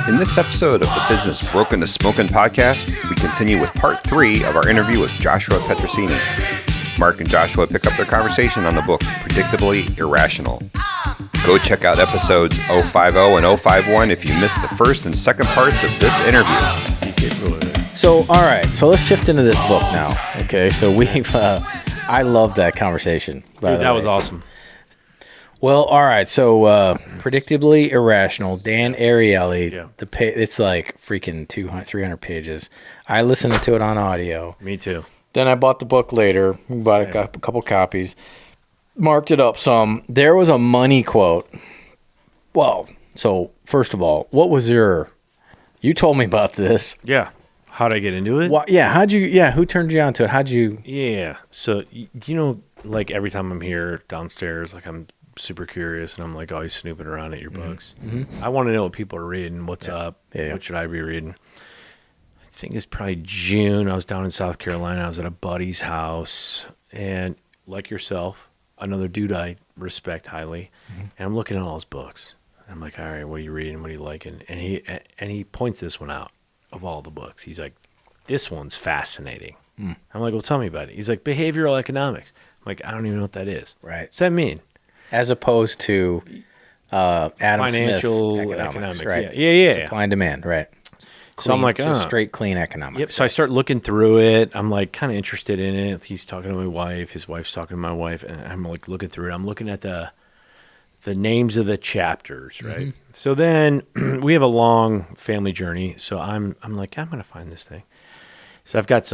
In this episode of the Business Broken to Smoking podcast, we continue with part 3 of our interview with Joshua Pietrocini. Mark and Joshua pick up their conversation on the book Predictably Irrational. Go check out episodes 050 and 051 if you missed the first and second parts of this interview. So, all right. So let's shift into this book now. Okay. So I love that conversation. Dude, that was awesome. Well, all right. So, Predictably Irrational, Dan Ariely. Yeah. It's like freaking 300 pages. I listened to it on audio. Me too. Then I bought the book later. Bought a couple copies. Marked it up some. There was a money quote. Well, so first of all, what was you told me about this. Yeah. How'd I get into it? Who turned you on to it? Yeah. So, like every time I'm here downstairs, like I'm super curious and I'm like always snooping around at your books. Mm-hmm. I want to know what people are reading. What's up? Yeah. What should I be reading? I think it's probably June. I was down in South Carolina. I was at a buddy's house. And like yourself, another dude I respect highly. Mm-hmm. And I'm looking at all his books. I'm like, all right, what are you reading? What are you liking? And he points this one out of all the books. He's like, this one's fascinating. Mm. I'm like, well, tell me about it. He's like, behavioral economics. I'm like, I don't even know what that is. Right. What's that mean? As opposed to Adam financial Smith economics, right? Yeah. Supply and demand, right? So I'm like, straight clean economics. Yep. So I start looking through it. I'm like kind of interested in it. He's talking to my wife. His wife's talking to my wife, and I'm like looking through it. I'm looking at the names of the chapters, right? Mm-hmm. So then we have a long family journey. So I'm like, I'm gonna find this thing. So I've got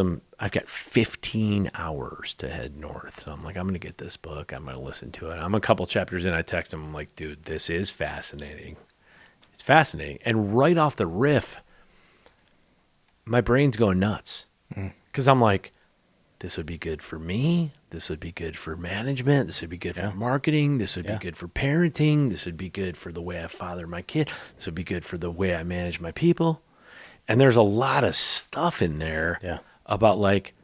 15 hours to head north. So I'm like, I'm going to get this book. I'm going to listen to it. I'm a couple chapters in. I text him. I'm like, dude, this is fascinating. It's fascinating. And right off the riff, my brain's going nuts. Because I'm like, this would be good for me. This would be good for management. This would be good for marketing. This would be good for parenting. This would be good for the way I father my kid. This would be good for the way I manage my people. And there's a lot of stuff in there about like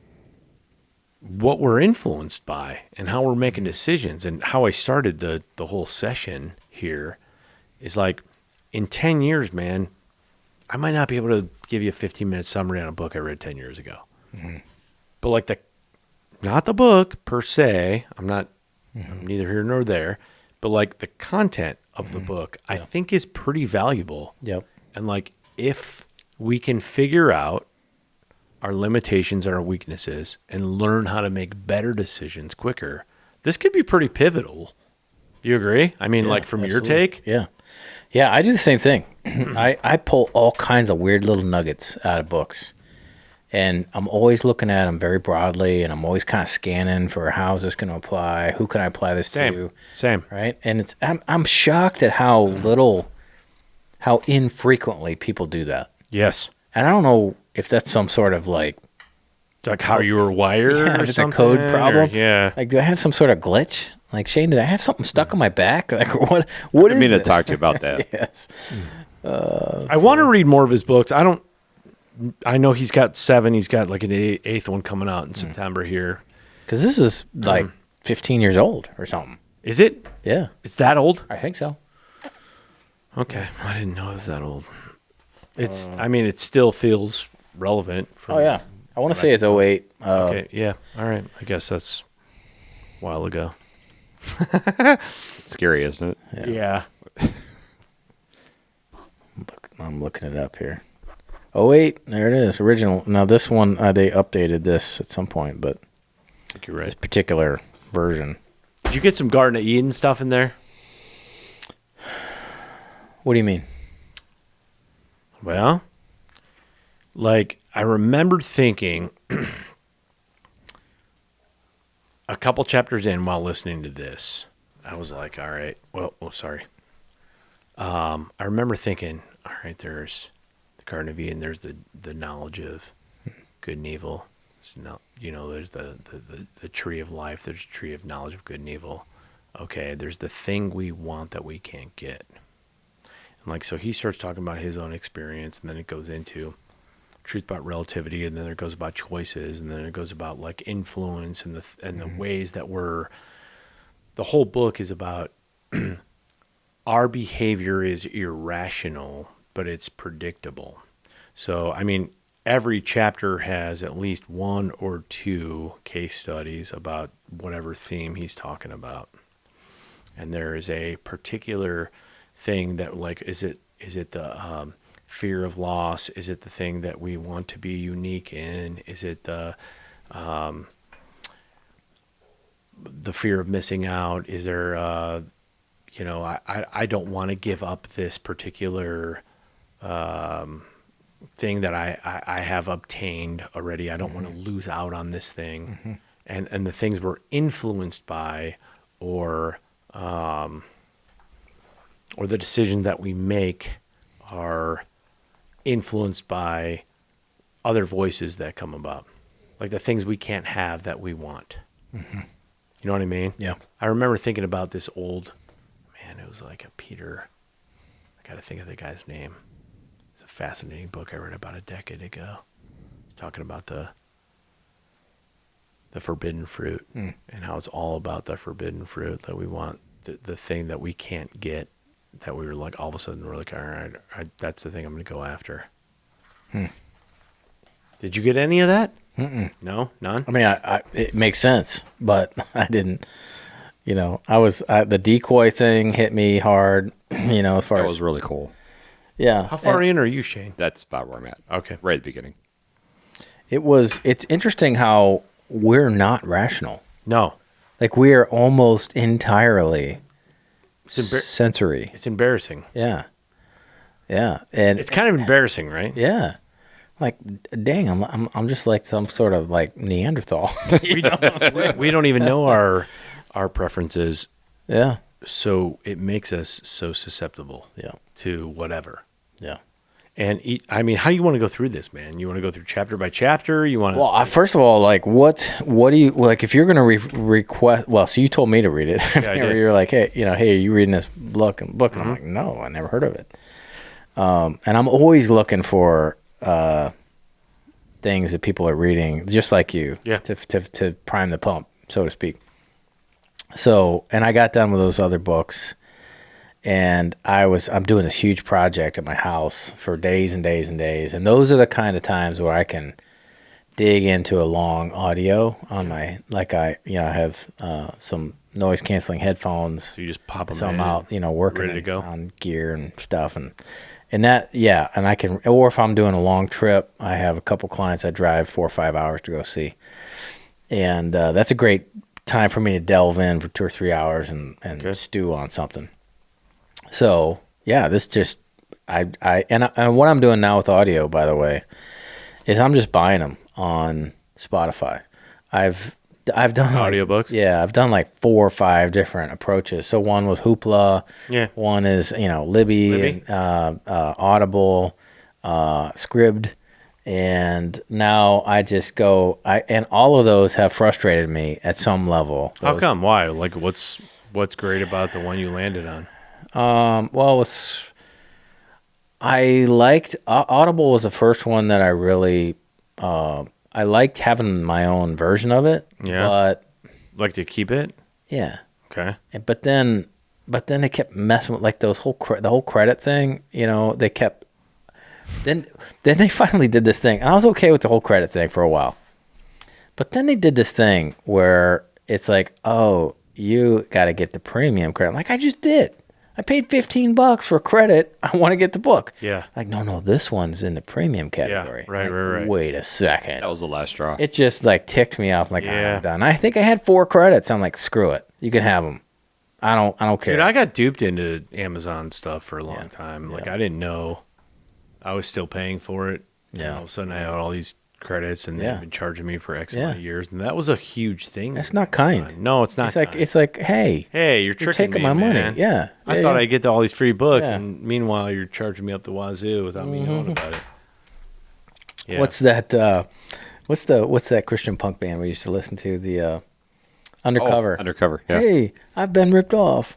what we're influenced by and how we're making decisions. And how I started the whole session here is like, in 10 years, man, I might not be able to give you a 15-minute summary on a book I read 10 years ago. Mm-hmm. But like not the book per se, I'm neither here nor there, but like the content of the book, I think is pretty valuable. Yep. And like, if we can figure out our limitations and our weaknesses and learn how to make better decisions quicker, this could be pretty pivotal. Do you agree? I mean, like from your take? Yeah. Yeah, I do the same thing. I pull all kinds of weird little nuggets out of books. And I'm always looking at them very broadly, and I'm always kind of scanning for how is this going to apply? Who can I apply this to? Same. Right? And I'm shocked at how infrequently people do that. Yes. And I don't know if that's some sort of like how you were wired or if it's something. A code problem. Yeah. Like, do I have some sort of glitch? Like, Shane, did I have something stuck on my back? Like, what I is mean this? to talk to you about that. Yes. I want to read more of his books. I know he's got 7. He's got like an 8th one coming out in September here. Because this is like 15 years old or something. Is it? Yeah. It's that old? I think so. Okay. I didn't know it was that old. It still feels relevant. Oh, yeah. I want to say it's 08. Okay. Yeah. All right. I guess that's a while ago. It's scary, isn't it? Yeah. I'm looking it up here. 08. There it is. Original. Now, this one, they updated this at some point, but I think you're right. This particular version. Did you get some Garden of Eden stuff in there? What do you mean? Well, like I remember thinking a couple chapters in while listening to this, I was like, all right, sorry. I remember thinking, all right, there's the Garden of Eden, there's the knowledge of good and evil. There's the tree of life, there's a tree of knowledge of good and evil. Okay, there's the thing we want that we can't get. And like, so he starts talking about his own experience, and then it goes into truth about relativity, and then it goes about choices, and then it goes about like influence and the ways that the whole book is about our behavior is irrational but it's predictable. So, I mean, every chapter has at least 1 or 2 case studies about whatever theme he's talking about. And there is a particular thing that, like, is it the fear of loss? Is it the thing that we want to be unique in? Is it the fear of missing out? Is there, I don't want to give up this particular thing that I have obtained already. I don't want to lose out on this thing. And the things we're influenced by, or the decisions that we make are influenced by other voices that come about, like the things we can't have that we want. You know what I mean? Yeah. I remember thinking about this old, man, it was like a Peter, I got to think of the guy's name. It's a fascinating book I read about a decade ago. It's talking about the forbidden fruit and how it's all about the forbidden fruit, that we want the thing that we can't get, that we were like, all of a sudden we're like, all right, that's the thing I'm going to go after. Did you get any of that? No, none. I mean, it makes sense, but I didn't. The decoy thing hit me hard. As far That as was really cool. yeah. How far in are you, Shane? That's about where I'm at. Okay. Right at the beginning. It's interesting how we're not rational. No. Like, we are almost entirely It's sensory. It's embarrassing. Yeah. Yeah. And It's kind of embarrassing, right? yeah. Like, dang, I'm just like some sort of like Neanderthal. We don't even know our preferences, Yeah. so it makes us so susceptible Yeah. to whatever. Yeah. And I mean, how do you want to go through this, man? You want to go through chapter by chapter? You want to? Well, first of all, like, what do you like if you're going to request? Well, so you told me to read it. Yeah, I did. You're like, hey, are you reading this book? And I'm like, no, I never heard of it. And I'm always looking for things that people are reading, just like you, Yeah. to prime the pump, so to speak. So, and I got done with those other books, and I'm doing this huge project at my house for days and days and days, and those are the kind of times where I can dig into a long audio on my, like, I have some noise canceling headphones, So you just pop them so in. I'm out, working ready to go. on gear and stuff, and that, yeah, and I can, or if I'm doing a long trip, I have a couple clients I drive 4 or 5 hours to go see, and that's a great time for me to delve in for 2 or 3 hours and stew on something. So yeah, this just and what I'm doing now with audio, by the way, is I'm just buying them on Spotify. I've done Audiobooks? Yeah, I've done like 4 or 5 different approaches. So one was Hoopla. Yeah. One is Libby? And, Audible, Scribd, and now I just go. And all of those have frustrated me at some level. How come? Why? Like, what's great about the one you landed on? Well, I liked Audible was the first one that I really I liked having my own version of it. Yeah. But Like to keep it? yeah. Okay. But then they kept messing with like the whole credit thing. They kept. Then they finally did this thing, and I was okay with the whole credit thing for a while. But then they did this thing where it's like, oh, you got to get the premium credit. I'm like, I just did. I paid $15 for credit. I want to get the book. Yeah. Like, no, this one's in the premium category. Yeah, right, Like, right. Wait a second. That was the last straw. It just like ticked me off. I'm like, Yeah. I'm done. I think I had 4 credits. I'm like, screw it. You can have them. I don't care. Dude, I got duped into Amazon stuff for a long Yeah. time. Like, Yeah. I didn't know I was still paying for it. Yeah. And all of a sudden I had all these credits, and Yeah. they've been charging me for X Yeah. amount of years. And that was a huge thing. That's not kind. No, it's not. It's like, hey, hey, you're you're tricking taking me, my money. man. Yeah. I thought I'd get all these free books, Yeah. and meanwhile, you're charging me up the wazoo without me knowing about it. Yeah. What's that? What's that Christian punk band we used to listen to? The Undercover. Oh, Undercover. Yeah. Hey, I've been ripped off.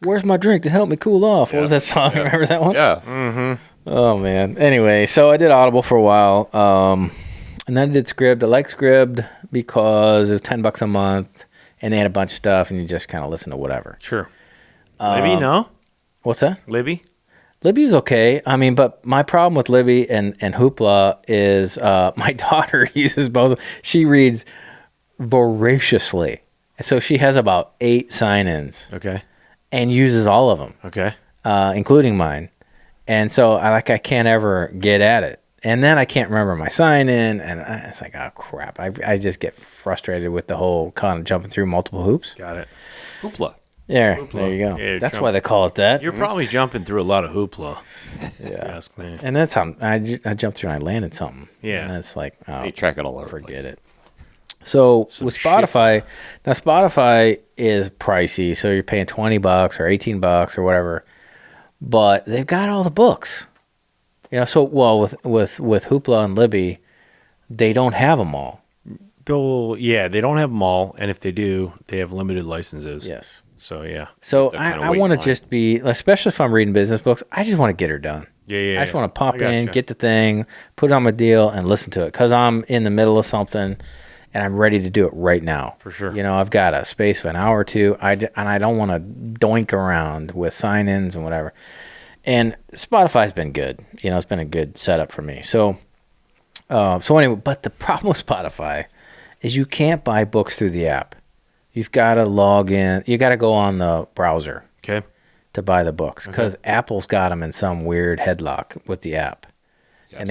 Where's my drink to help me cool off? What was that song? Remember that one? Yeah. Oh man. Anyway, so I did Audible for a while, and then I did Scribd. I like Scribd because it was $10 a month, and they had a bunch of stuff, and you just kind of listen to whatever. Sure. Libby, no? What's that? Libby? Libby was okay. I mean, but my problem with Libby and Hoopla is my daughter uses both. She reads voraciously. So she has about 8 sign-ins. Okay. And uses all of them. Okay. Including mine. And so I can't ever get at it. And then I can't remember my sign-in. And it's like, oh, crap. I just get frustrated with the whole kind of jumping through multiple hoops. Got it. Hoopla. There you go. Yeah, that's why they call it that. You're probably jumping through a lot of hoopla. Yeah. Ask me. And that's something. I jumped through and I landed something. Yeah. And it's like, oh, They track it all over. forget it. So with Spotify, now Spotify is pricey. So you're paying $20 or $18 or whatever, but they've got all the books. So with Hoopla and Libby, they don't have them all. Well, yeah, they don't have them all, and if they do, they have limited licenses. Yes. So yeah. So They're kinda I waiting want to on just be, especially if I'm reading business books, I just want to get her done. Yeah. I just want to pop I in, gotcha. get the thing, put it on my deal, and listen to it because I'm in the middle of something, and I'm ready to do it right now. For sure. I've got a space of an hour or two, and I don't want to doink around with sign-ins and whatever. And Spotify's been good. It's been a good setup for me. So anyway, but the problem with Spotify is you can't buy books through the app. You've got to log in. You got to go on the browser. Okay. To buy the books because Apple's got them in some weird headlock with the app. Yes. And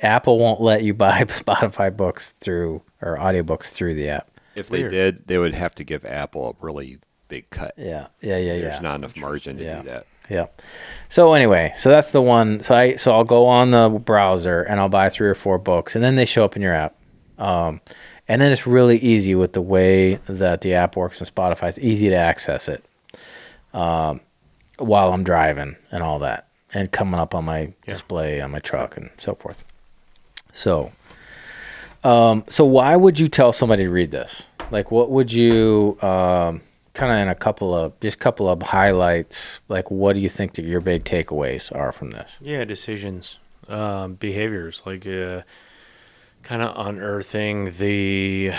Apple won't let you buy Spotify books through or audiobooks through the app. If they did, they would have to give Apple a really big cut. Yeah. There's not enough margin to do that. Yeah. So anyway, so that's the one. So I'll go on the browser and I'll buy 3 or 4 books, and then they show up in your app. And then it's really easy with the way that the app works in Spotify. It's easy to access it while I'm driving and all that, and coming up on my display on my truck and so forth. So why would you tell somebody to read this? Like, what would you kind of in a couple of highlights? Like, what do you think that your big takeaways are from this? Yeah, decisions, behaviors, like kind of unearthing the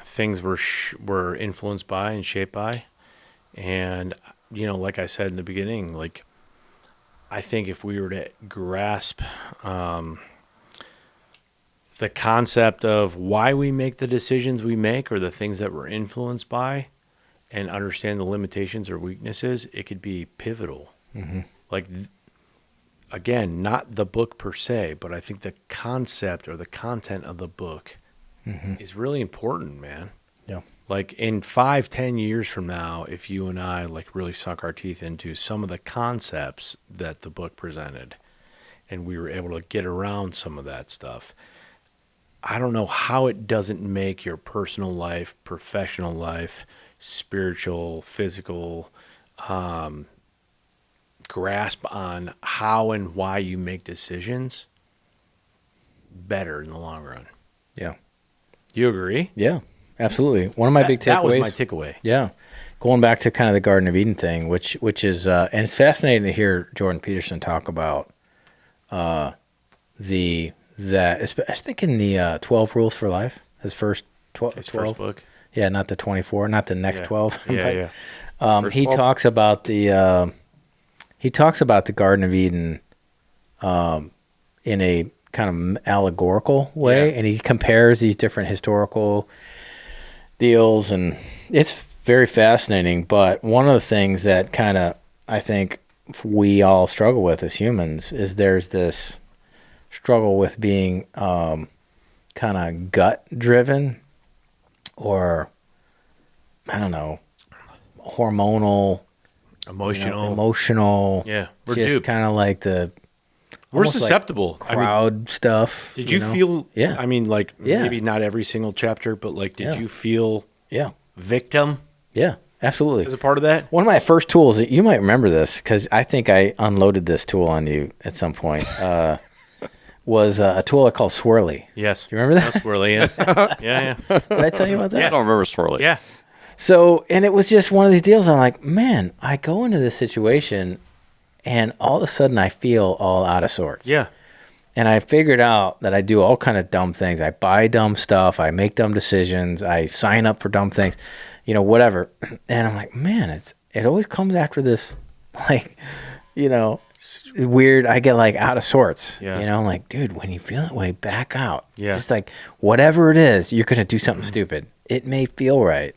things we're influenced by and shaped by, and like I said in the beginning, like I think if we were to grasp the concept of why we make the decisions we make or the things that we're influenced by, and understand the limitations or weaknesses, it could be pivotal. Mm-hmm. Like, again, not the book per se, but I think the concept or the content of the book is really important, man. Yeah. Like in 5-10 years from now, if you and I like really sunk our teeth into some of the concepts that the book presented and we were able to get around some of that stuff, I don't know how it doesn't make your personal life, professional life, spiritual, physical, grasp on how and why you make decisions better in the long run. Yeah. You agree? Yeah, absolutely. One of my big takeaways. That was my takeaway. Yeah. Going back to kind of the Garden of Eden thing, which is, and it's fascinating to hear Jordan Peterson talk about I was thinking the 12 Rules for Life, his first 12. His first book. Yeah, not the 24, not the next 12. Yeah, But, he 12? talks about the Garden of Eden in a kind of allegorical way, and he compares these different historical deals, and it's very fascinating. But one of the things that kind of I think we all struggle with as humans is there's this struggle with being kind of gut driven, or I don't know, hormonal, emotional. Yeah, we're just duped. kind of like the We're almost like susceptible. crowd stuff. Did you feel? Yeah. I mean, like Yeah. maybe not every single chapter, but like, did Yeah. you feel Yeah, victim yeah, absolutely. as a part of that? One of my first tools, you might remember this because I think I unloaded this tool on you at some point, was a tool I called Swirly. Yes. Do you remember that? That's swirly. Yeah. Did I tell you about that? I don't remember Swirly. Yeah. So, and it was just one of these deals. I'm like, man, I go into this situation and all of a sudden I feel all out of sorts. Yeah. And I figured out that I do all kind of dumb things. I buy dumb stuff. I make dumb decisions. I sign up for dumb things, whatever. And I'm like, man, it always comes after this, like, weird. I get like out of sorts. Yeah. You know, I'm like, dude, when you feel that way, back out. Yeah. Just like whatever it is, you're gonna do something stupid. It may feel right,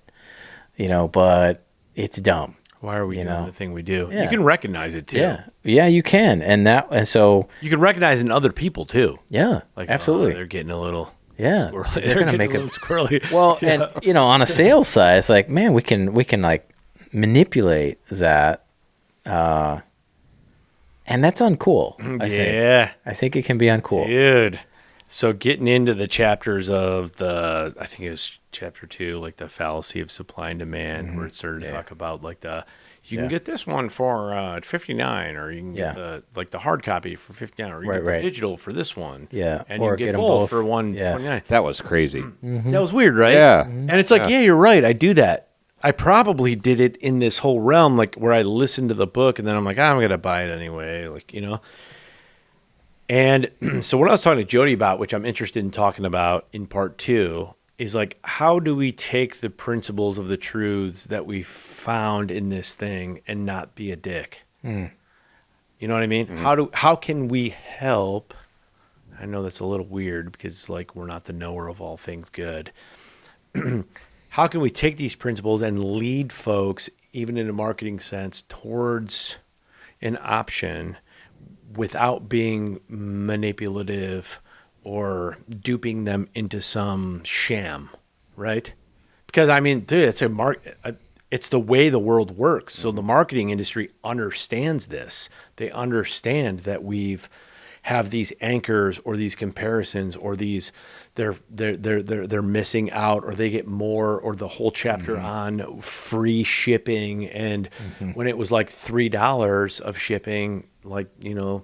you know, but it's dumb. Why are we doing the thing we do? Yeah. You can recognize it too. Yeah, you can, and so you can recognize in other people too. Yeah, Like absolutely. they're getting a little. Yeah, squirrely. they're gonna getting make a little squirrely. Well, and you know, on a sales side, it's like, man, we can like manipulate that, and that's uncool. I think it can be uncool. Dude. So getting into the chapters of I think it was chapter 2, like the fallacy of supply and demand, where it started to talk about like you can get this one for $59, or you can get the hard copy for $59, or you get the digital for this one. Yeah, and or you get them both for $129. Yes. That was crazy. That was weird, right? Yeah. And it's like, yeah, you're right. I do that. I probably did it in this whole realm, like where I listened to the book and then I'm like, I'm going to buy it anyway. Like, you know? And so what I was talking to Jody about, which I'm interested in talking about in part 2, is like, how do we take the principles of the truths that we found in this thing and not be a dick? You know what I mean? How can we help? I know that's a little weird because like we're not the knower of all things good. How can we take these principles and lead folks, even in a marketing sense, towards an option without being manipulative or duping them into some sham, right? Because I mean, dude, it's the way the world works. So the marketing industry understands this. They understand that we've have these anchors or these comparisons or these they're missing out, or they get more, or the whole chapter on free shipping, and when it was like $3 of shipping, like, you know,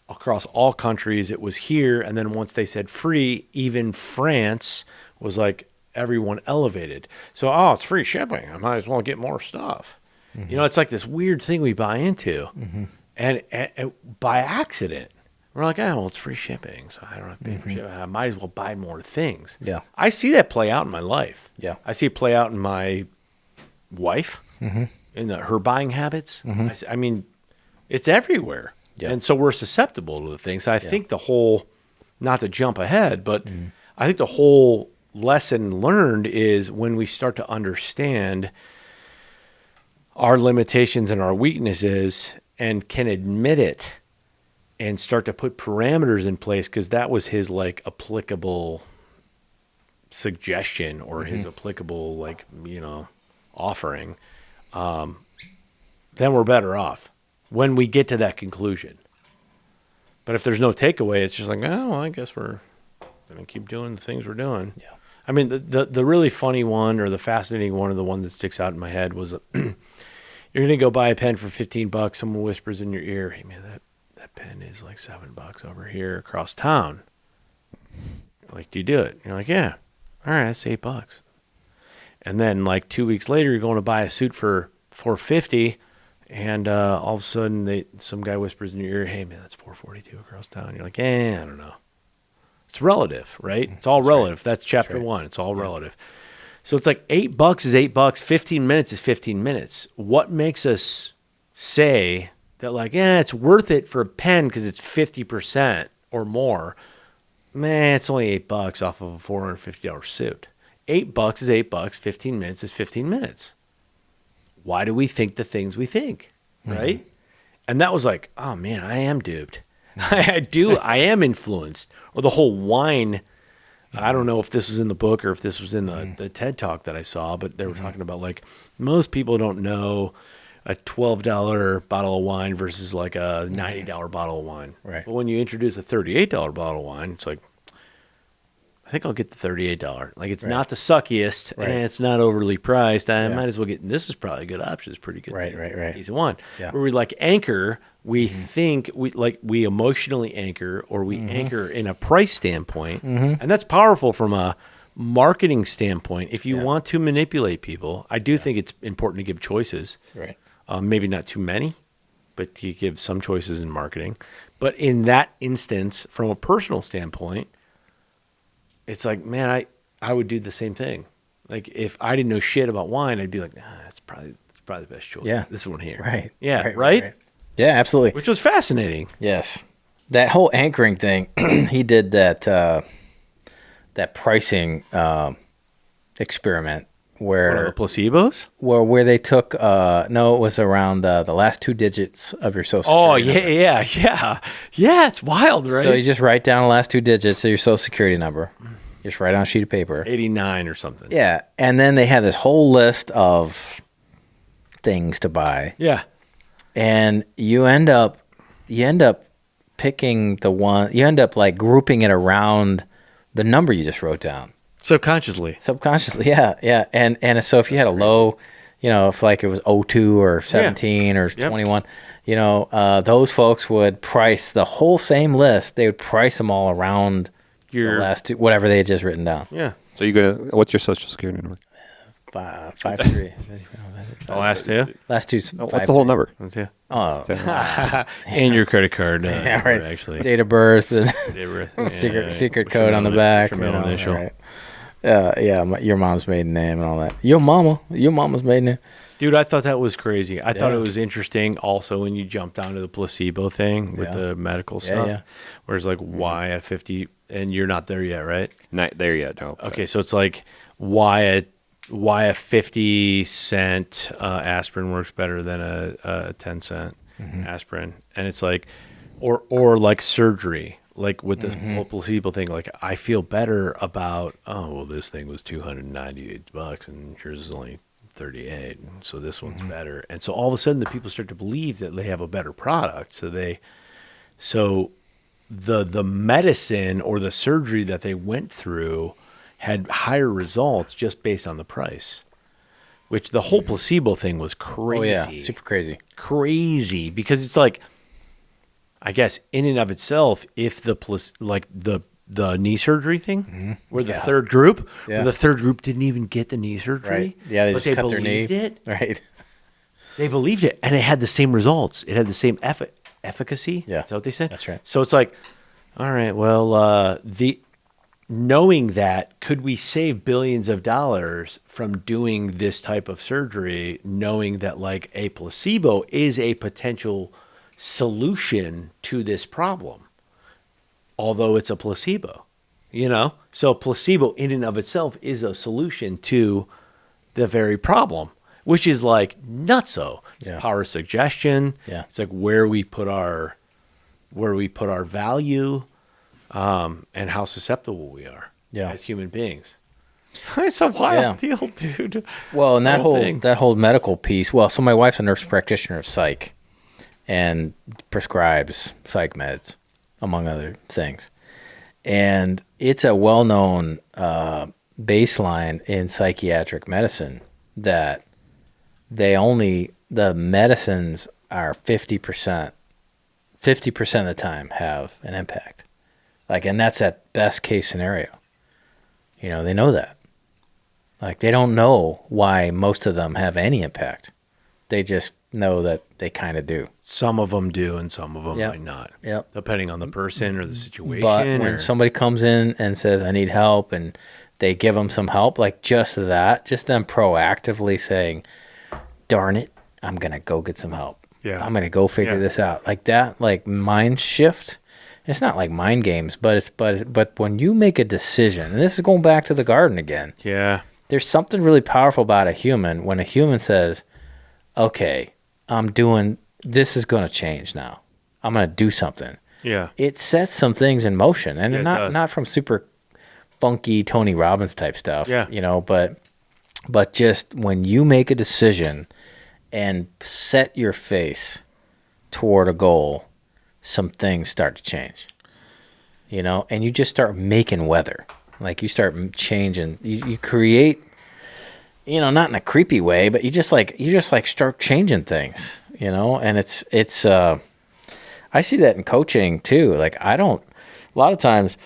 across all countries it was here, and then once they said free, even France was like, everyone elevated. So it's free shipping, I might as well get more stuff. You know, it's like this weird thing we buy into, and by accident. We're like, well, it's free shipping, so I don't have to pay for shipping. I might as well buy more things. Yeah. I see that play out in my life. Yeah. I see it play out in my wife, in her buying habits. I mean, it's everywhere. Yeah. And so we're susceptible to the things. I think the whole, not to jump ahead, but I think the whole lesson learned is when we start to understand our limitations and our weaknesses and can admit it, and start to put parameters in place, because that was his like applicable suggestion or his applicable, like, you know, offering, then we're better off when we get to that conclusion. But if there's no takeaway, it's just like, oh, well, I guess we're going to keep doing the things we're doing. Yeah. I mean, the really funny one, or the fascinating one, or the one that sticks out in my head was you're going to go buy a pen for $15. Someone whispers in your ear, hey, man, that pen is like $7 over here across town. Like, do you do it? You're like, yeah. All right, that's $8. And then like 2 weeks later, you're going to buy a suit for $450, and all of a sudden some guy whispers in your ear, hey man, that's $442 across town. You're like, I don't know. It's relative, right? It's all relative. Right. That's chapter 1. It's all relative. So it's like $8 is $8. 15 minutes is 15 minutes. What makes us say that, like, it's worth it for a pen because it's 50% or more? Man, it's only $8 off of a $450 suit. $8 is $8. 15 minutes is 15 minutes. Why do we think the things we think, right? And that was like, oh man, I am duped. I am influenced. Or the whole wine. I don't know if this was in the book or if this was in the TED Talk that I saw, but they were talking about, like, most people don't know a $12 bottle of wine versus like a $90 bottle of wine. Right. But when you introduce a $38 bottle of wine, it's like, I think I'll get the $38. Like, it's not the suckiest, and it's not overly priced. I might as well get, this is probably a good option. It's pretty good. Right. Easy one. Yeah. Where we like anchor, we think we emotionally anchor, or we anchor in a price standpoint. And that's powerful from a marketing standpoint. If you want to manipulate people, I do think it's important to give choices. Right. Maybe not too many, but you give some choices in marketing. But in that instance, from a personal standpoint, it's like, man, I would do the same thing. Like, if I didn't know shit about wine, I'd be like, that's probably the best choice. Yeah. This one here. Right. Yeah. Right. Yeah, absolutely. which was fascinating. Yes. That whole anchoring thing, he did that that pricing experiment What are the where placebos? where they took no, it was around the last 2 digits of your social Oh, security number. yeah. It's wild, right? So you just write down the last 2 digits of your social security number. Just write on a sheet of paper. 89 or something. Yeah, and then they had this whole list of things to buy, Yeah. and you end up picking the one. You end up like grouping it around the number you just wrote down Subconsciously. subconsciously. Yeah, and so if you had a low, if like it was 02 or 17 or Yep. 21, those folks would price the whole same list. They would price them all around the last two, whatever they had just written down. Yeah. So what's your social security number? 5-3. The last two? Last two. What's the whole number? That's it. Oh, And your credit card. yeah, number, right. Actually. Date of birth, and Yeah, secret what's your code on the middle- back. what's your middle initial? Right. Your mom's maiden name and all that. Your mama's maiden name. Dude, I thought that was crazy. I thought Yeah. it was interesting also when you jumped onto the placebo thing with Yeah. the medical Yeah, stuff. yeah. Where it's like, why a 50, and you're not there yet, right? Not there yet, no. Okay, so it's like, why a 50-cent aspirin works better than a 10-cent aspirin. And it's like, or like surgery, like with the whole placebo thing, like I feel better about, this thing was $298 and yours is only 38, so this one's better. And so all of a sudden the people start to believe that they have a better product. So the medicine or the surgery that they went through had higher results just based on the price, which the whole placebo thing was crazy. Oh yeah, super crazy. Crazy, because it's like, I guess in and of itself, if the knee surgery thing, where the third group, where the third group didn't even get the knee surgery, Right. Yeah, they but just cut their knee. believed it. Right. They believed it, and it had the same results. It had the same efficacy. Yeah. Is that what they said? That's right. So it's like, all right, well, knowing that, could we save billions of dollars from doing this type of surgery, knowing that like a placebo is a potential solution to this problem, although it's a placebo, So placebo in and of itself is a solution to the very problem, which is like nutso. It's Yeah. power of suggestion. Yeah. It's like where we put our value, and how susceptible we are as human beings. It's a wild deal, dude. Well, and The whole thing. that whole medical piece. Well, so my wife's a nurse practitioner of psych, and prescribes psych meds, among other things. And it's a well-known baseline in psychiatric medicine that the medicines are 50% of the time have an impact. And that's at best case scenario. They know that. They don't know why most of them have any impact. They just know that they kind of do. Some of them do, and some of them Yep. might not. Yep. Depending on the person or the situation. But when somebody comes in and says, I need help, and they give them some help, just them proactively saying, darn it, I'm going to go get some help. Yeah. I'm going to go figure this out. That mind shift. It's not like mind games, but when you make a decision, and this is going back to the garden again. Yeah. There's something really powerful about a human when a human says, okay, this is going to change now. I'm going to do something. Yeah. It sets some things in motion, and Yeah, it does. not from super funky Tony Robbins type stuff, Yeah. but just when you make a decision and set your face toward a goal, some things start to change, and you just start making weather. You start changing, you create, not in a creepy way, but you just start changing things, and it's I see that in coaching too. A lot of times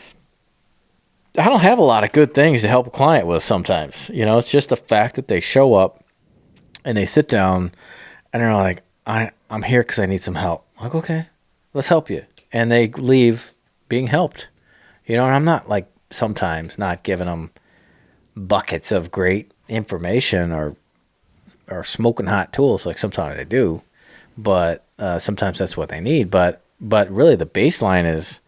I don't have a lot of good things to help a client with sometimes, it's just the fact that they show up and they sit down and they're like, I'm here because I need some help. Okay, let's help you. And they leave being helped, and I'm not sometimes not giving them buckets of great information or smoking hot tools. Sometimes I do, but sometimes that's what they need. But really the baseline is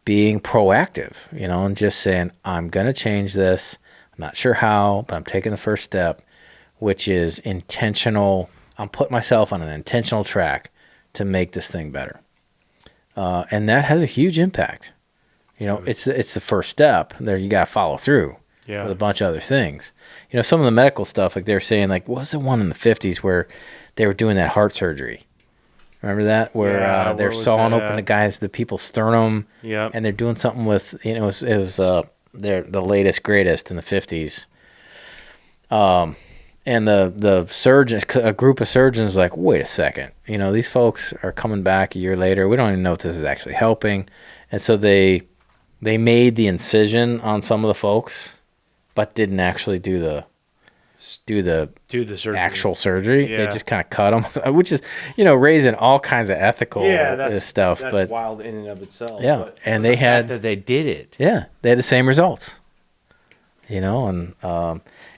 being proactive, and just saying, I'm going to change this. I'm not sure how, but I'm taking the first step, which is intentional. I'm putting myself on an intentional track to make this thing better. And that has a huge impact. It's the first step. There, you got to follow through with a bunch of other things. Some of the medical stuff, like they're saying, like, what was the one in the 50s where they were doing that heart surgery? Remember that? Where they're sawing open the people's sternum, and they're doing something with, it was the latest greatest in the 50s. And the surgeons, a group of surgeons, was like, wait a second, these folks are coming back a year later. We don't even know if this is actually helping, and so they made the incision on some of the folks, but didn't actually do the surgery. Actual surgery. They just kind of cut them, which is raising all kinds of ethical stuff. That's wild in and of itself. Yeah, but and they had that they did it. Yeah, they had the same results. And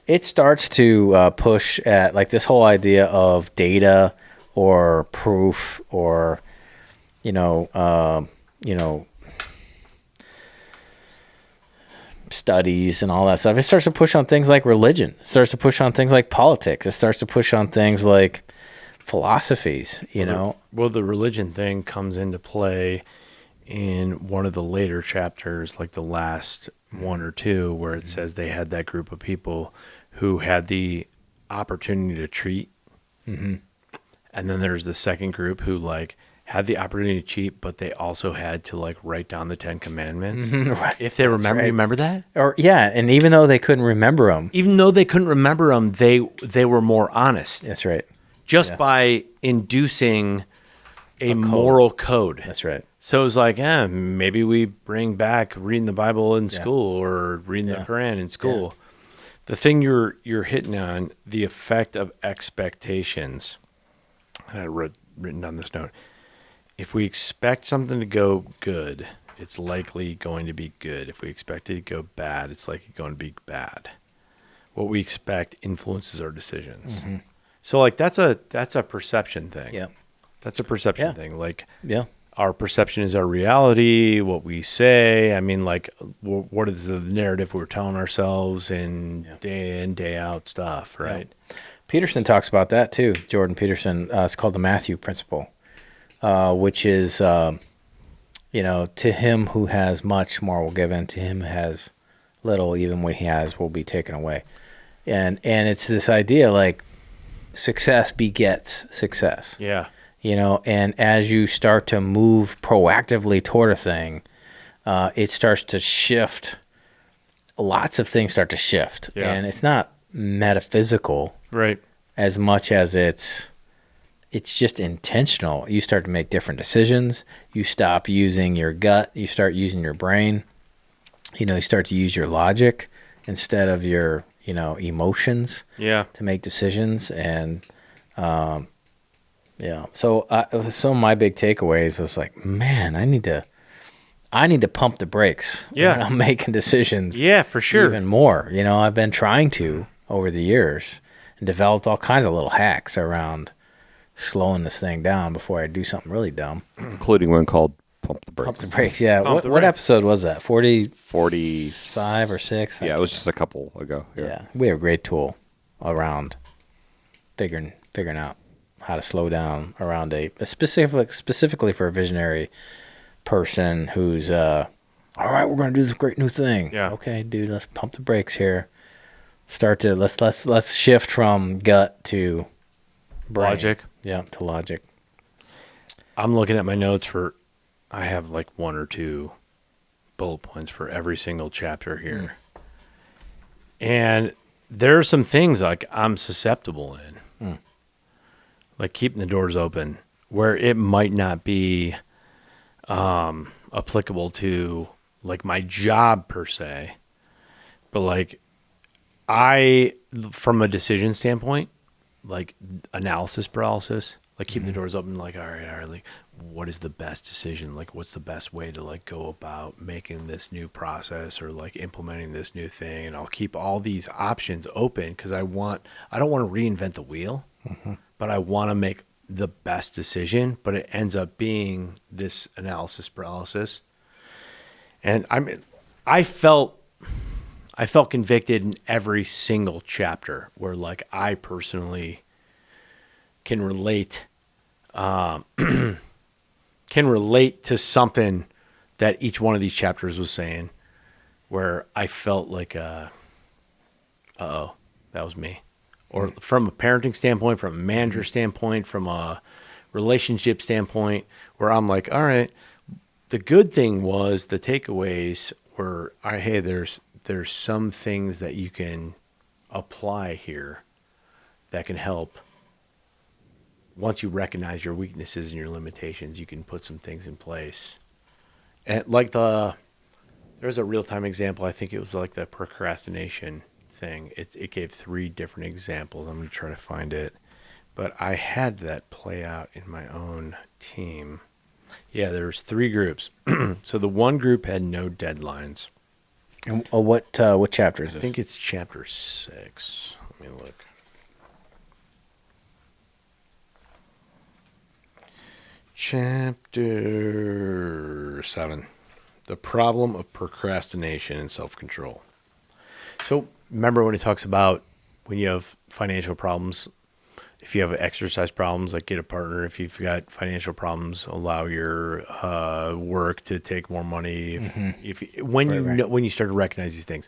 it starts to push at like this whole idea of data or proof or studies and all that stuff. It starts to push on things like religion. It starts to push on things like politics. It starts to push on things like philosophies, Well, the religion thing comes into play in one of the later chapters, like the last one or two, where it says they had that group of people who had the opportunity to treat. Mm-hmm. And then there's the second group who had the opportunity to cheat, but they also had to write down the 10 Commandments. Mm-hmm, right. If they remember, you remember that? And even though they couldn't remember them. They were more honest. That's right. Just by inducing a moral code. That's right. So it was like, maybe we bring back reading the Bible in school or reading the Quran in school. Yeah. The thing you're hitting on, the effect of expectations. I had written on this note. If we expect something to go good, it's likely going to be good. If we expect it to go bad, it's likely going to be bad. What we expect influences our decisions. Mm-hmm. So that's a perception thing. Yeah. That's a perception thing. Our perception is our reality, what we say. I mean, what is the narrative we're telling ourselves in day in, day out stuff, right? Yeah. Peterson talks about that too, Jordan Peterson. It's called the Matthew Principle. Which is, to him who has much, more will given. To him who has little, even what he has will be taken away. And it's this idea success begets success. Yeah. And as you start to move proactively toward a thing, it starts to shift. Lots of things start to shift. Yeah. And it's not metaphysical. Right. As much as it's just intentional. You start to make different decisions. You stop using your gut. You start using your brain. You start to use your logic instead of your, emotions to make decisions. And, So some of my big takeaways was man, I need to pump the brakes when I'm making decisions. Yeah, for sure. Even more. I've been trying to over the years and developed all kinds of little hacks around slowing this thing down before I do something really dumb. Including one called Pump the Brakes. Pump the Brakes, yeah. What episode was that? 45 or 6? Yeah, it was just a couple ago. Yeah. We have a great tool around figuring out how to slow down around specifically for a visionary person who's, all right, we're going to do this great new thing. Yeah. Okay, dude, let's pump the brakes here. Let's shift from gut to brain. Logic. Yeah, to logic. I'm looking at my notes I have one or two bullet points for every single chapter here. And there are some things I'm susceptible in. Keeping the doors open where it might not be applicable to my job per se, but from a decision standpoint, analysis paralysis, keeping the doors open, all right, Ariely, what is the best decision? What's the best way to go about making this new process or implementing this new thing? And I'll keep all these options open because I don't want to reinvent the wheel, but I want to make the best decision, but it ends up being this analysis paralysis. And I felt convicted in every single chapter where like I personally can relate to something that each one of these chapters was saying, where I felt like, uh-oh, that was me. Or from a parenting standpoint, from a manager standpoint, from a relationship standpoint, where I'm like, all right, the good thing was the takeaways were, all right, hey, there's some things that you can apply here that can help. Once you recognize your weaknesses and your limitations, you can put some things in place. And like there's a real-time example. I think it was like the procrastination thing. It gave 3 different examples. I'm going to try to find it. But I had that play out in my own team. Yeah, there's 3 groups. So the one group had no deadlines. And what chapter is I this? think it's chapter 6. Let me look. Chapter 7. The problem of procrastination and self-control. So remember when he talks about when you have financial problems, if you have exercise problems, like get a partner. If you've got financial problems, allow your work to take more money. When you start to recognize these things.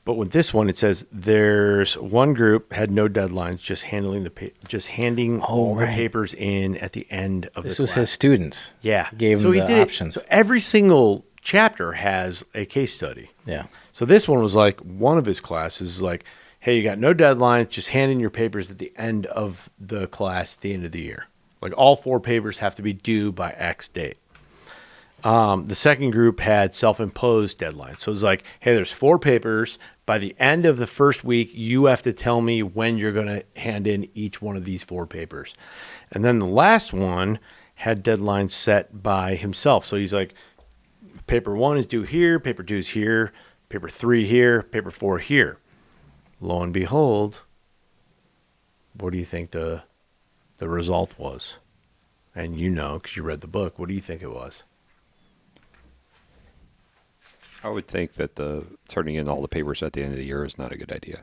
But with this one, it says there's one group had no deadlines, just handing all the papers in at the end of the class. This was his students. Yeah, Gave them the options. So every single chapter has a case study. Yeah. So this one was like one of his classes is like, hey, you got no deadlines, just hand in your papers at the end of the class at the end of the year. Like all 4 papers have to be due by X date. The second group had self-imposed deadlines. So it was like, hey, there's 4 papers. By the end of the first week, you have to tell me when you're going to hand in each one of these 4 papers. And then the last one had deadlines set by himself. So he's like, paper 1 is due here, paper 2 is here, paper 3 here, paper 4 here. Lo and behold, what do you think the result was? And you know, because you read the book, what do you think it was? I would think that turning in all the papers at the end of the year is not a good idea.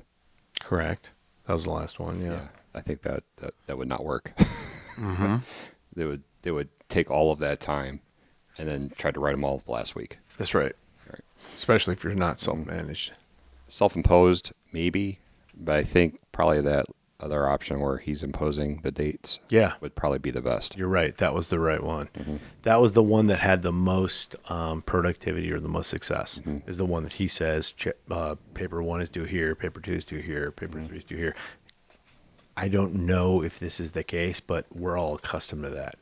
Correct. That was the last one. Yeah. I think that would not work. Mm-hmm. They would take all of that time and then try to write them all last week. That's right. Especially if you're not self-managed. Self-imposed, maybe, but I think probably that other option where he's imposing the dates would probably be the best. You're right. That was the right one. Mm-hmm. That was the one that had the most productivity or the most success, is the one that he says, paper 1 is due here, paper 2 is due here, paper 3 is due here. I don't know if this is the case, but we're all accustomed to that.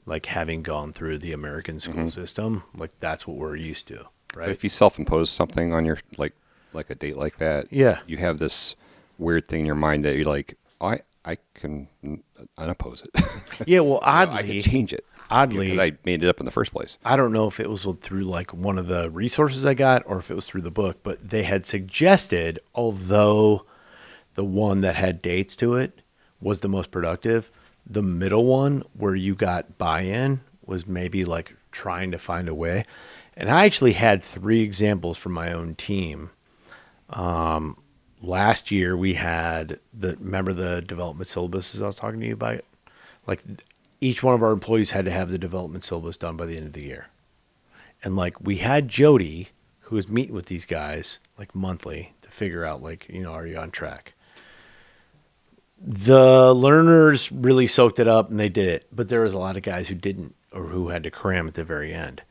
Like having gone through the American school system, like that's what we're used to, right? But if you self-impose something on your, like a date like that, you have this weird thing in your mind that you're like, I can unoppose it. Yeah, well, oddly, I can change it. Because I made it up in the first place. I don't know if it was through like one of the resources I got or if it was through the book, but they had suggested, although the one that had dates to it was the most productive, the middle one where you got buy-in was maybe like trying to find a way. And I actually had 3 examples from my own team. Last year we had remember the development syllabuses I was talking to you about? Like each one of our employees had to have the development syllabus done by the end of the year. And like we had Jody, who was meeting with these guys like monthly to figure out like, are you on track? The learners really soaked it up and they did it, but there was a lot of guys who didn't or who had to cram at the very end.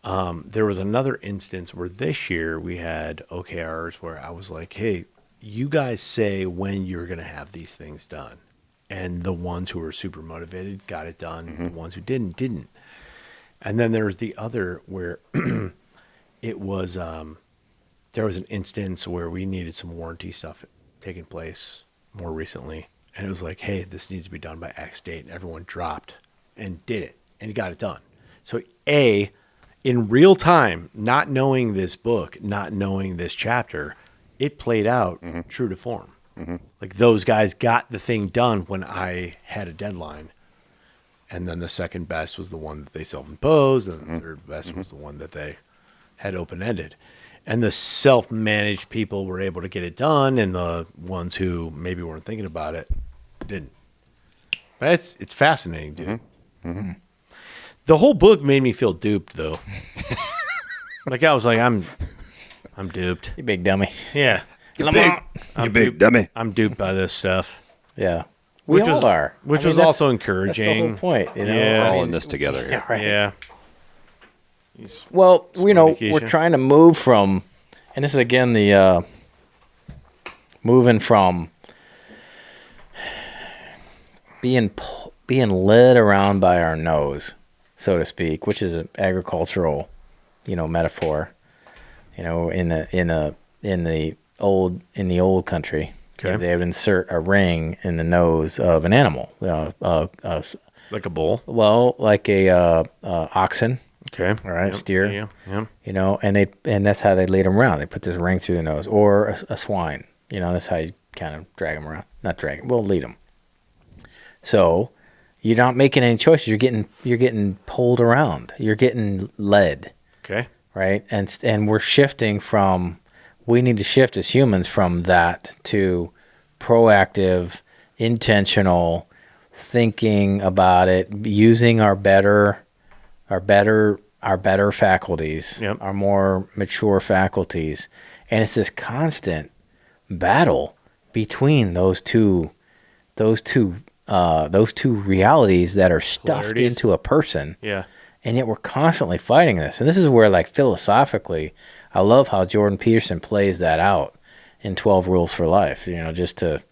There was another instance where this year we had OKRs where I was like, hey, you guys say when you're going to have these things done. And the ones who were super motivated got it done. The ones who didn't. And then there was the other where it was, there was an instance where we needed some warranty stuff taking place more recently. And it was like, hey, this needs to be done by X date. And everyone dropped and did it and got it done. So in real time, not knowing this book, not knowing this chapter, it played out true to form. Like those guys got the thing done when I had a deadline And then the second best was the one that they self-imposed, and the third best was the one that they had open-ended. And the self-managed people were able to get it done, and the ones who maybe weren't thinking about it didn't. But it's fascinating, dude. The whole book made me feel duped, though. Like I was like, I'm duped. You big dummy. Yeah. You big dummy. I'm duped by this stuff. Yeah. We all are. Which was also encouraging. That's the whole point, you know? Yeah. We're all in this together. Yeah, right. Yeah. Well, you know, Communication. we're trying to move from, and this is again the moving from being led around by our nose, so to speak, which is an agricultural, you know, metaphor. You know, in the old country, Okay. they would insert a ring in the nose of an animal, Like a bull. well, like a oxen. Okay. All right, steer. Yeah. You know, and that's how they lead them around. They put this ring through the nose, or a swine. You know, that's how you kind of drag them around. Not drag them, well, lead them. So you're not making any choices. You're getting pulled around. You're getting led, Okay. right? And we're shifting from. We need to shift as humans from that to proactive, intentional thinking about it, using our better faculties, Yep. our more mature faculties, and it's this constant battle between those two realities that are stuffed Polarities. into a person, Yeah. and yet we're constantly fighting this. And this is where, like, philosophically, I love how Jordan Peterson plays that out in 12 Rules for Life. You know, just to,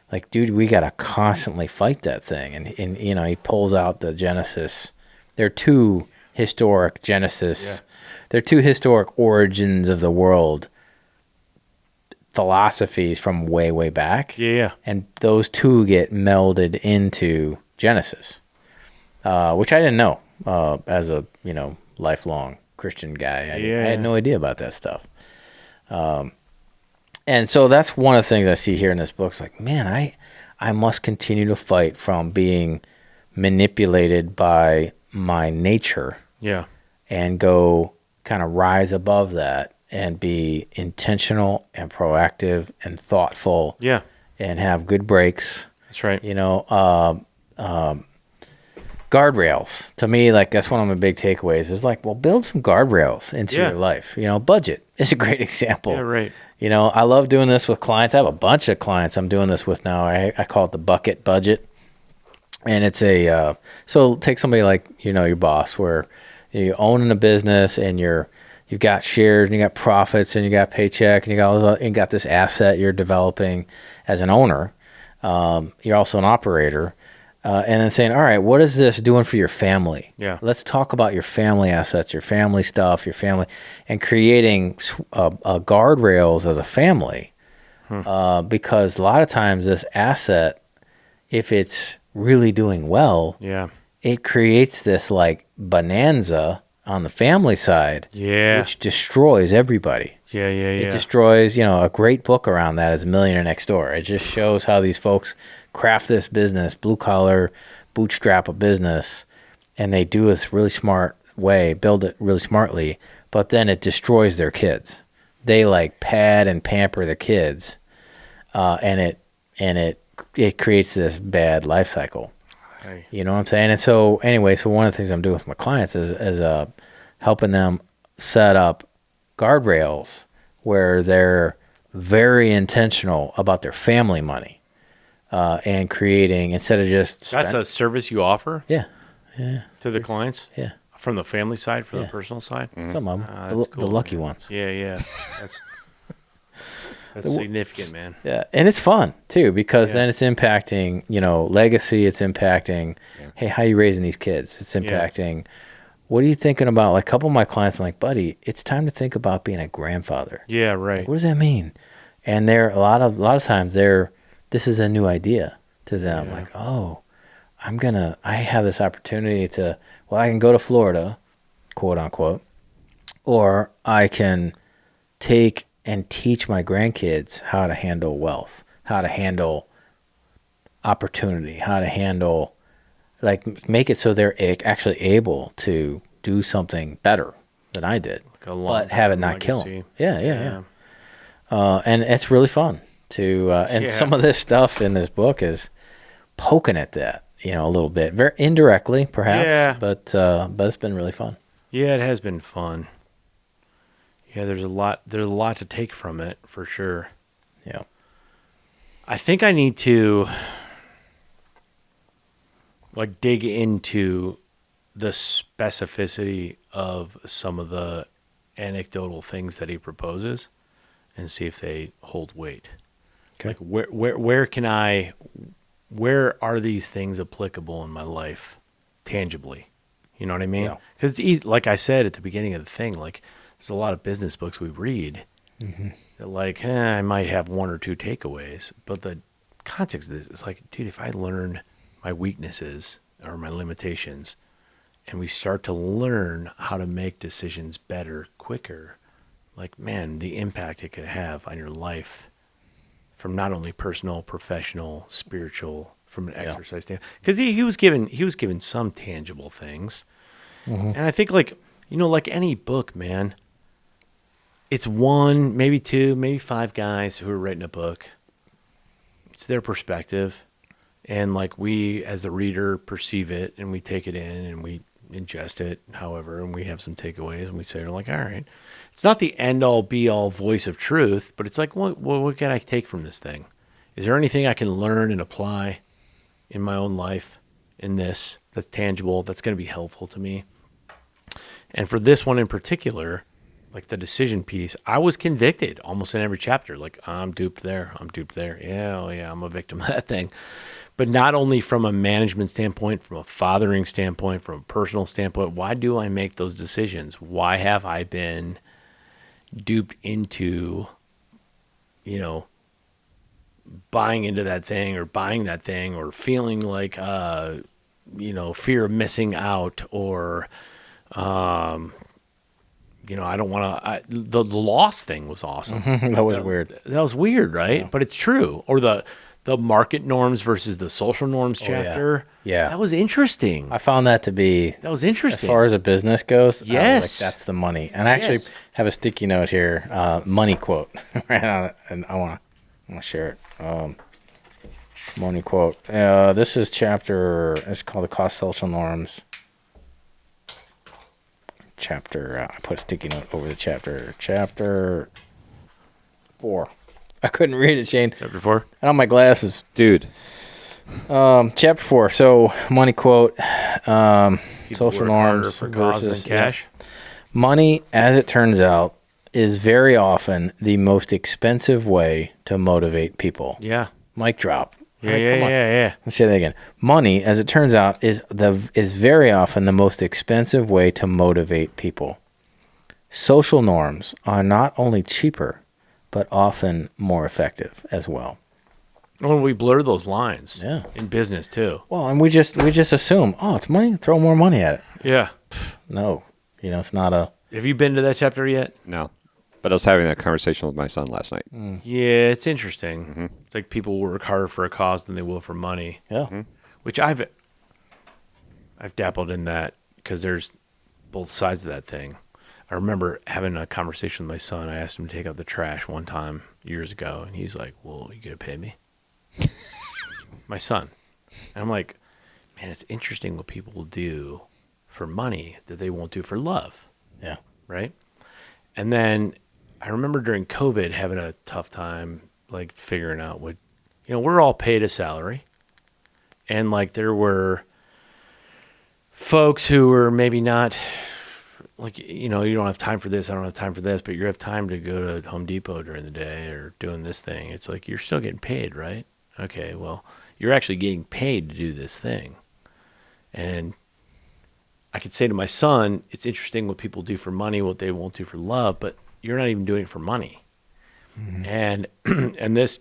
like, dude, we got to constantly fight that thing. And you know, he pulls out the Genesis. There are two historic Genesis. Yeah. There are two historic origins of the world philosophies from way, way back. Yeah. And those two get melded into Genesis, which I didn't know as a, you know, lifelong Christian guy. I had no idea about that stuff. And so that's one of the things I see here in this book. It's like, man, I must continue to fight from being manipulated by my nature Yeah. and go kind of rise above that and be intentional and proactive and thoughtful Yeah. and have good breaks. That's right. You know, guardrails. To me, like, that's one of my big takeaways is like, well, build some guardrails into Yeah. your life. You know, budget is a great example. Yeah, right. You know, I love doing this with clients. I have a bunch of clients I'm doing this with now. I call it the bucket budget. And it's so take somebody like, you know, your boss, where you own a business and you've got shares and you got profits and you got paycheck and you got this asset you're developing as an owner. You're also an operator. And then saying, all right, what is this doing for your family? Yeah. Let's talk about your family assets, your family stuff, your family, and creating guardrails as a family. Because a lot of times this asset, if it's really doing well, Yeah. it creates this like bonanza on the family side, Yeah. which destroys everybody. Yeah. It destroys, you know, a great book around that is Millionaire Next Door. It just shows how these folks craft this business, blue collar, bootstrap a business, and they do this really smart way, build it really smartly, but then it destroys their kids. They like pad and pamper their kids, and it creates this bad life cycle. Hey. You know what I'm saying? And so anyway, so one of the things I'm doing with my clients is helping them set up guardrails where they're very intentional about their family money, and creating, instead of just That's a service you offer yeah to the clients? yeah From the family side, from Yeah. the personal side? some of them that's the cool, lucky man. ones. Yeah. That's significant, man. Yeah, and it's fun too because Yeah. then it's impacting, you know, legacy. It's impacting, hey, how you raising these kids? It's impacting. What are you thinking about? Like a couple of my clients, I'm like, buddy, it's time to think about being a grandfather. Yeah, right. What does that mean? And they're a lot of times this is a new idea to them. Yeah. Like, oh, I have this opportunity to, well, I can go to Florida, quote unquote, or I can take and teach my grandkids how to handle wealth, how to handle opportunity, how to handle like make it so they're actually able to do something better than I did, but have it not kill them. Yeah. And it's really fun to, and some of this stuff in this book is poking at that, a little bit, very indirectly perhaps, but it's been really fun. Yeah, it has been fun. Yeah, there's a lot to take from it for sure. Yeah. I think I need to like dig into the specificity of some of the anecdotal things that he proposes and see if they hold weight. Okay. Like where are these things applicable in my life tangibly? You know what I mean? Yeah. Because it's easy, like I said at the beginning of the thing, like there's a lot of business books we read that like, I might have one or two takeaways, but the context of this is like, dude, if I learn my weaknesses or my limitations and we start to learn how to make decisions better, quicker, like, man, the impact it could have on your life from not only personal, professional, spiritual, from an exercise standpoint. Because he was given some tangible things. And I think like any book, man, it's one, maybe two, maybe five guys who are writing a book. It's their perspective. And like we, as the reader, perceive it and we take it in and we ingest it, however, and we have some takeaways and we say, we're like, all right, it's not the end all be all voice of truth, but it's like, what can I take from this thing? Is there anything I can learn and apply in my own life in this that's tangible, that's going to be helpful to me? And for this one in particular, like the decision piece, I was convicted almost in every chapter. Like, I'm duped there. Yeah, oh yeah, I'm a victim of that thing. But not only from a management standpoint, from a fathering standpoint, from a personal standpoint, why do I make those decisions? Why have I been duped into, buying into that thing or buying that thing or feeling like, fear of missing out or, I don't want to. The loss thing was awesome. That was weird. That was weird, right? Yeah. But it's true. Or the market norms versus the social norms chapter. Yeah. That was interesting. I found that to be, That was interesting. as far as a business goes, Yes. that's the money. And I actually have a sticky note here, money quote, right on it, and I want to share it. Money quote. This is chapter, it's called The Cost Social Norms. Chapter, I put a sticky note over the chapter. Chapter 4. I couldn't read it, Shane. Chapter 4. I don't have my glasses. Dude. Chapter 4. So, money quote, People social work harder norms for cause versus than cash. Money, as it turns out, is very often the most expensive way to motivate people. Yeah. Mic drop. Yeah, All right, come on. yeah. Let's say that again. Money, as it turns out, is very often the most expensive way to motivate people. Social norms are not only cheaper, but often more effective as well. When we blur those lines. Yeah. In business too. Well, and we just assume, it's money, throw more money at it. Yeah. No, it's not a. Have you been to that chapter yet? No. But I was having that conversation with my son last night. Yeah, it's interesting. It's like people work harder for a cause than they will for money. Yeah. Which I've dabbled in that because there's both sides of that thing. I remember having a conversation with my son. I asked him to take out the trash one time years ago, and he's like, "Well, you gonna pay me?" My son. And I'm like, man, it's interesting what people will do for money that they won't do for love. Yeah. Right? And then I remember during COVID having a tough time, like figuring out what, we're all paid a salary. And like there were folks who were maybe not like, you don't have time for this. I don't have time for this, but you have time to go to Home Depot during the day or doing this thing. It's like, you're still getting paid, right? Okay, well, you're actually getting paid to do this thing. And I could say to my son, it's interesting what people do for money, what they won't do for love, but you're not even doing it for money. And this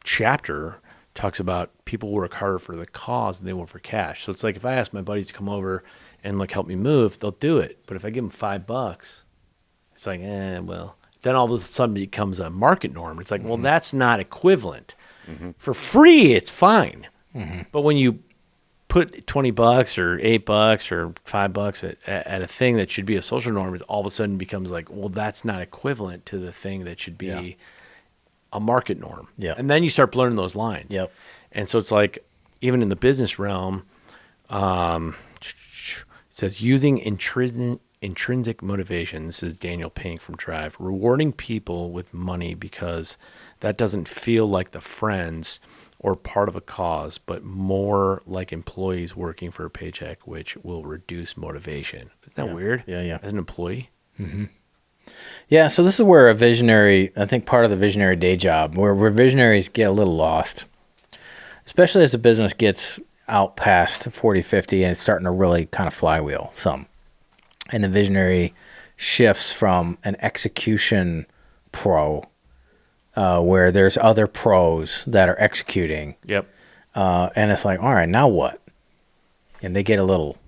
chapter talks about people work harder for the cause than they will for cash. So it's like if I ask my buddies to come over and like help me move, they'll do it. But if I give them $5, it's like, well, then all of a sudden it becomes a market norm. It's like, well, that's not equivalent. For free, it's fine. But when you put $20 or $8 or $5 at a thing that should be a social norm, is all of a sudden becomes like, well, that's not equivalent to the thing that should be a market norm. Yeah. And then you start blurring those lines. Yep. And so it's like, even in the business realm, it says using intrinsic motivation. This is Daniel Pink from Drive. Rewarding people with money because that doesn't feel like the friends or part of a cause, but more like employees working for a paycheck, which will reduce motivation. Isn't that weird? Yeah. As an employee? Yeah, so this is where I think part of the visionary day job, where visionaries get a little lost, especially as the business gets out past 40, 50, and it's starting to really kind of flywheel some. And the visionary shifts from an execution pro, where there's other pros that are executing. Yep. And it's like, all right, now what? And they get a little,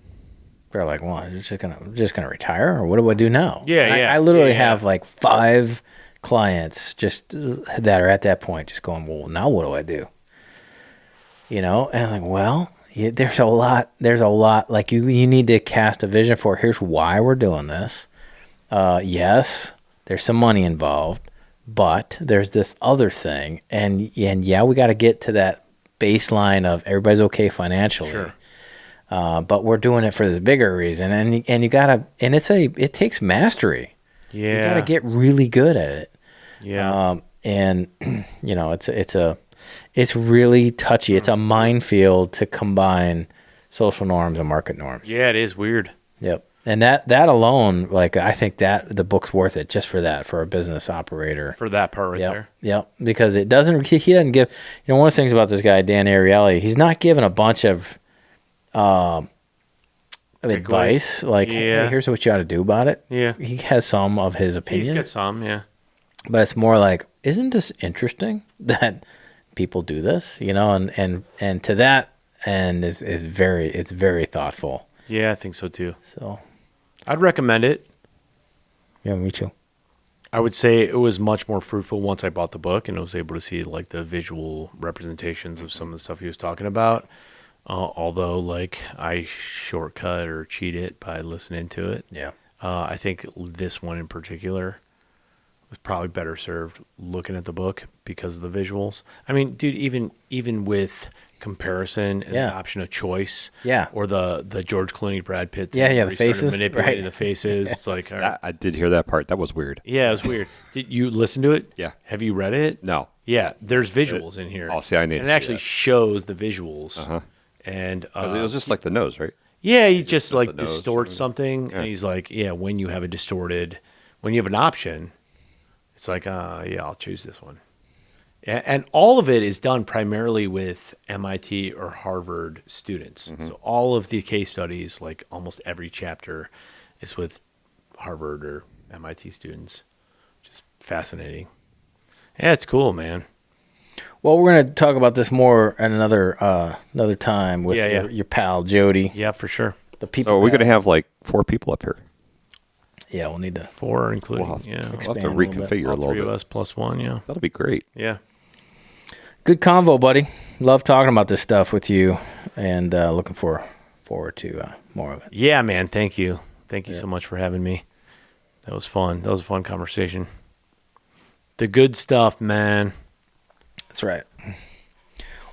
they're like, well, I'm just gonna retire, or what do I do now? Yeah, And I literally have like 5 clients just that are at that point, just going, well, now what do I do? And I'm like, well, there's a lot. Like you need to cast a vision for, here's why we're doing this. Yes, there's some money involved, but there's this other thing, and yeah, we got to get to that baseline of everybody's okay financially. Sure. But we're doing it for this bigger reason, and you gotta, and it takes mastery. Yeah. You gotta get really good at it. Yeah. And it's really touchy. It's a minefield to combine social norms and market norms. Yeah, it is weird. Yep. And that alone, like, I think that the book's worth it just for that, for a business operator. For that part there. Yep. Because he doesn't give, one of the things about this guy, Dan Ariely, he's not giving a bunch of advice, like, hey, here's what you ought to do about it. Yeah. He has some of his opinions. He's got some, yeah. But it's more like, isn't this interesting that people do this? And to that end it's very thoughtful. Yeah, I think so too. So I'd recommend it. Yeah, me too. I would say it was much more fruitful once I bought the book and I was able to see like the visual representations of some of the stuff he was talking about. Although, like, I shortcut or cheat it by listening to it. Yeah. I think this one in particular was probably better served looking at the book because of the visuals. I mean, dude, even with comparison and the option of choice, or the George Clooney, Brad Pitt, the faces, manipulating the faces. It's like, I did hear that part. That was weird. Yeah, it was weird. Did you listen to it? Yeah. Have you read it? No. Yeah, there's visuals in here. Oh, see, I need and to it see actually that. shows the visuals. Uh-huh. And it was just like the nose, right? Yeah, he just like the nose distorts something, and he's like, when you have an option, it's like, I'll choose this one. And all of it is done primarily with MIT or Harvard students. Mm-hmm. So all of the case studies, like almost every chapter, is with Harvard or MIT students. Just fascinating. Yeah, it's cool, man. Well, we're going to talk about this more at another time with your pal Jody. Yeah, for sure. The people. So we're going to have like 4 people up here. Yeah, we'll need to 4, including we'll have to a reconfigure a little bit. 3 of us plus 1. Yeah, that'll be great. Yeah. Good convo, buddy. Love talking about this stuff with you, and looking forward to more of it. Yeah, man. Thank you. Thank you so much for having me. That was fun. That was a fun conversation. The good stuff, man. That's right.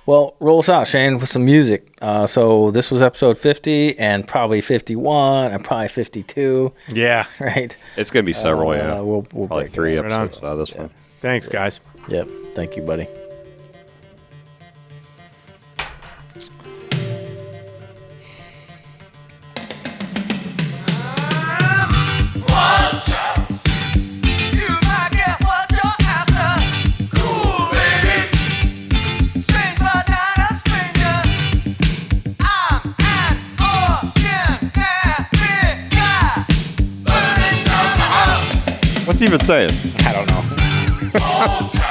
Well, roll us out, Shane, with some music. So this was episode 50 and probably 51 and probably 52. Yeah. Right? It's going to be several, We'll probably 3 episodes out of this one. Thanks, guys. Yep. Thank you, buddy. What's he even saying? I don't know.